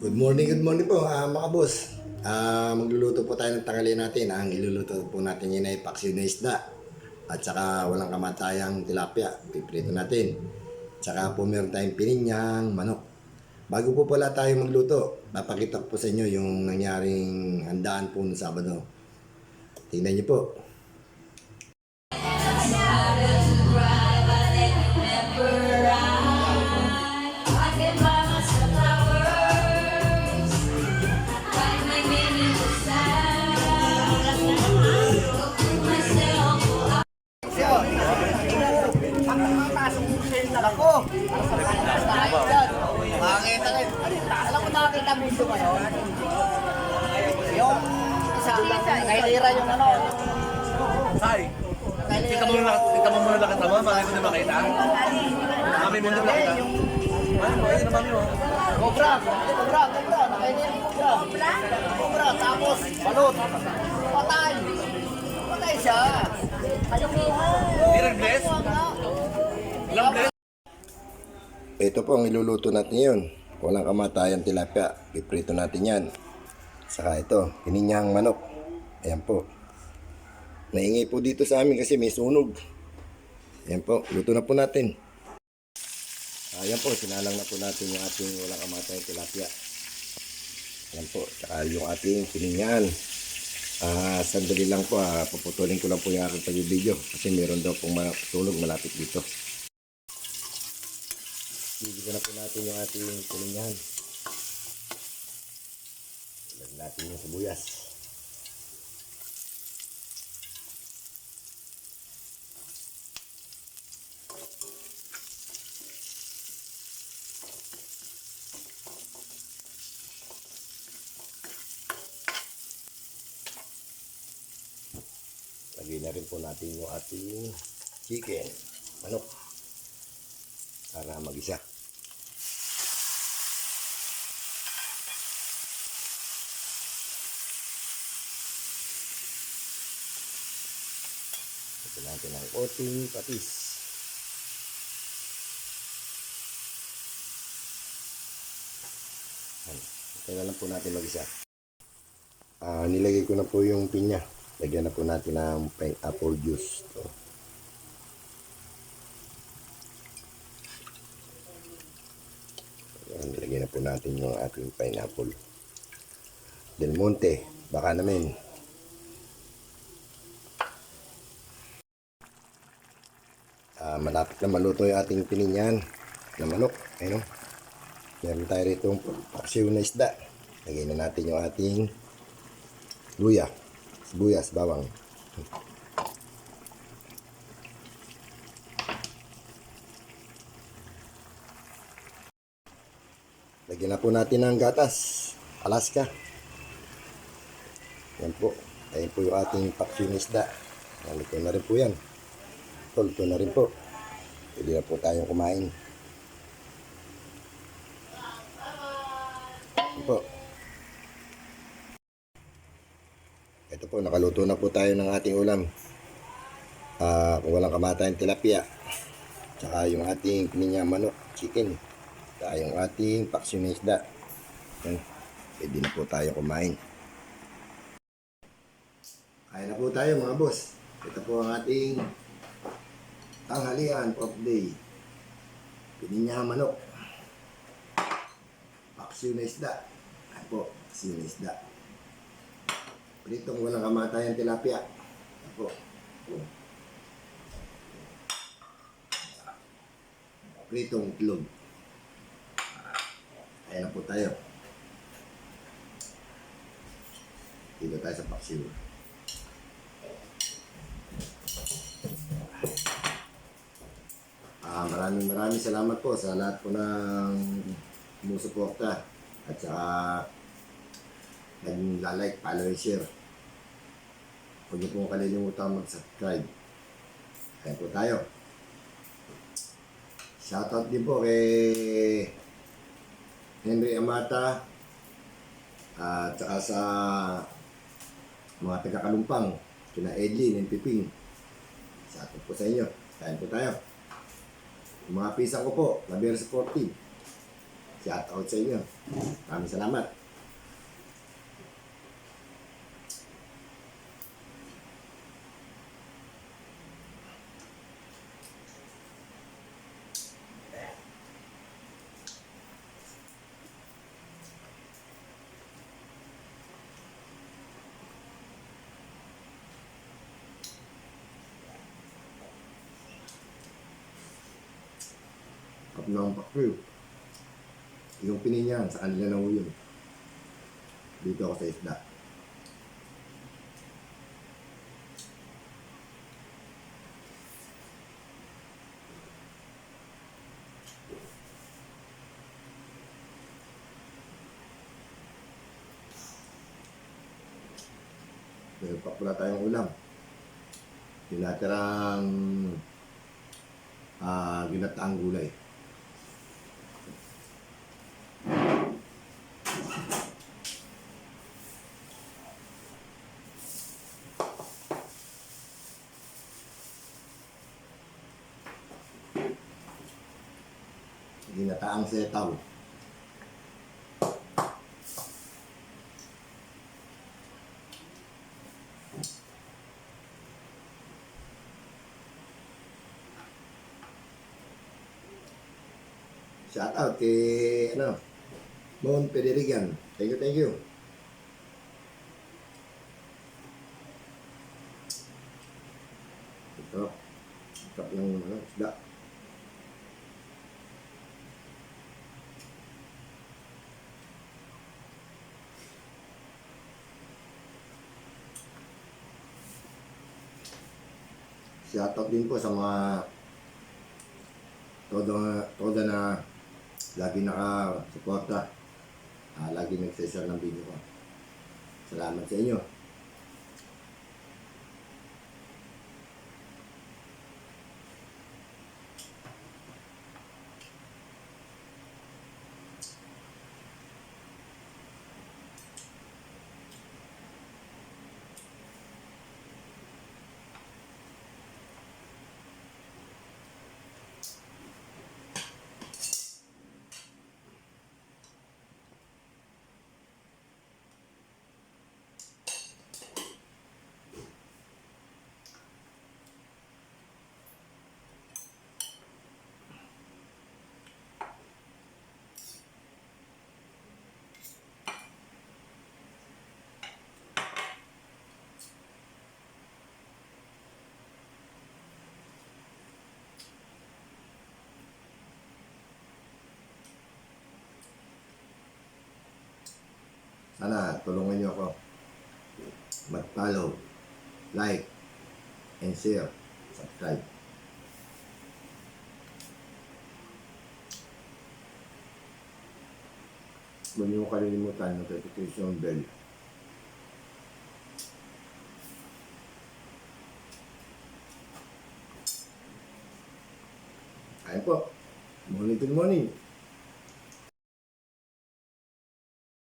Good morning po mga boss. Magluluto po tayo ng tanghali natin. Ang iluluto po natin yun ay paksiw na isda at saka walang kamatayang tilapia. Piprito natin. Tsaka po meron tayong pininyang manok. Bago po pala tayo magluto, papakita ko po sa inyo yung nangyaring handaan po noong Sabado. Tingnan niyo po. Ako! Makakita rin. Alam ko nakakita mo ito ngayon. Yung isa, kailira yung ano. Hi! Tika mo muna lang kita mo, bakit ko na makita? Kami muna lang kita. Ay, pwede naman yun. Cobra! Nakailira yung cobra. Cobra, tapos balot. Patay! Patay siya. Direct bless? Ilang bless? Ito po ang iluluto natin yun. Walang kamatayang tilapia. Piprito natin yan. Saka ito, pininyang manok. Ayan po. Naingay po dito sa amin kasi may sunog. Ayan po, luto na po natin. Ayan po, sinalang na po natin yung ating walang kamatayang tilapia. Ayan po, saka yung ating pininyan. Sandali lang po, puputulin ko lang po yung aking pag-video kasi meron daw pong tulog malapit dito. Bibigyan na po natin yung ating pininyan. Lagyan natin yung sibuyas. Lagyan na rin po natin yung ating chicken, manok, para mag-isa. Ito natin ang konting patis. Ito na lang po natin mag-isa. Nilagay ko na po yung pinya. Lagyan na po natin ng pineapple juice. Ito. Nilagyan na po natin yung ating pineapple. Del Monte, baka namin. Malapit na maluto yung ating pininyan na manok. Ayun. Meron tayo rito paksiw na isda. Lagyan na natin yung ating luya, sibuyas, bawang. Lagyan na po natin ng gatas, Alaska. Yan po. Ayan po yung ating paksiw na isda. Nalito na rin po yan. Luto na rin po. Pwede na po tayong kumain. Ito po. Ito po, nakaluto na po tayo ng ating ulam. Kung walang kamatayang tilapia. Tsaka yung ating pininya manok, chicken. Tsaka yung ating paksiw na isda. Yan. Pwede na po tayo kumain. Kain na po tayo mga boss. Ito po ang ating tanghalian of day. Pininya manok. Paksiw na isda. Ayan po, paksiw na isda. Pritong walang kamatayang tilapia. Ayan po. Pritong itlog. Ayan na po tayo. Dito tayo sa paksiw. Maraming salamat po sa lahat po ng sumusuporta at saka nag-like, follow, and share. Huwag niyo po kalilimutan mag-subscribe. Kaya po tayo. Shoutout din po kay Henry Amata at saka sa mga taga-Kalumpang, kina Edlin and Piping. Shoutout po sa inyo. Kaya po tayo. Yung mga pisang ko po, Labera Sportive. Shout out sa inyo. Maraming salamat. Kapnang pakriw. Yung pininyan, sa kanila na yun. Dito ako sa isda. Meron pa pala tayong ulam. Tinatirang ginataang gulay. Ginataang setaw. Shout out kay Mon Pederigan. Thank you, thank you. Ito. Sarap ng isda. Shout out din po sa mga todo na lagi naka-suporta, lagi nag-share ng video ko. Salamat sa inyo. Sana tulungan niyo ako mag-follow, like, and share, subscribe. Huwag niyo kalilimutan notification bell. Ayun po. Morning to morning.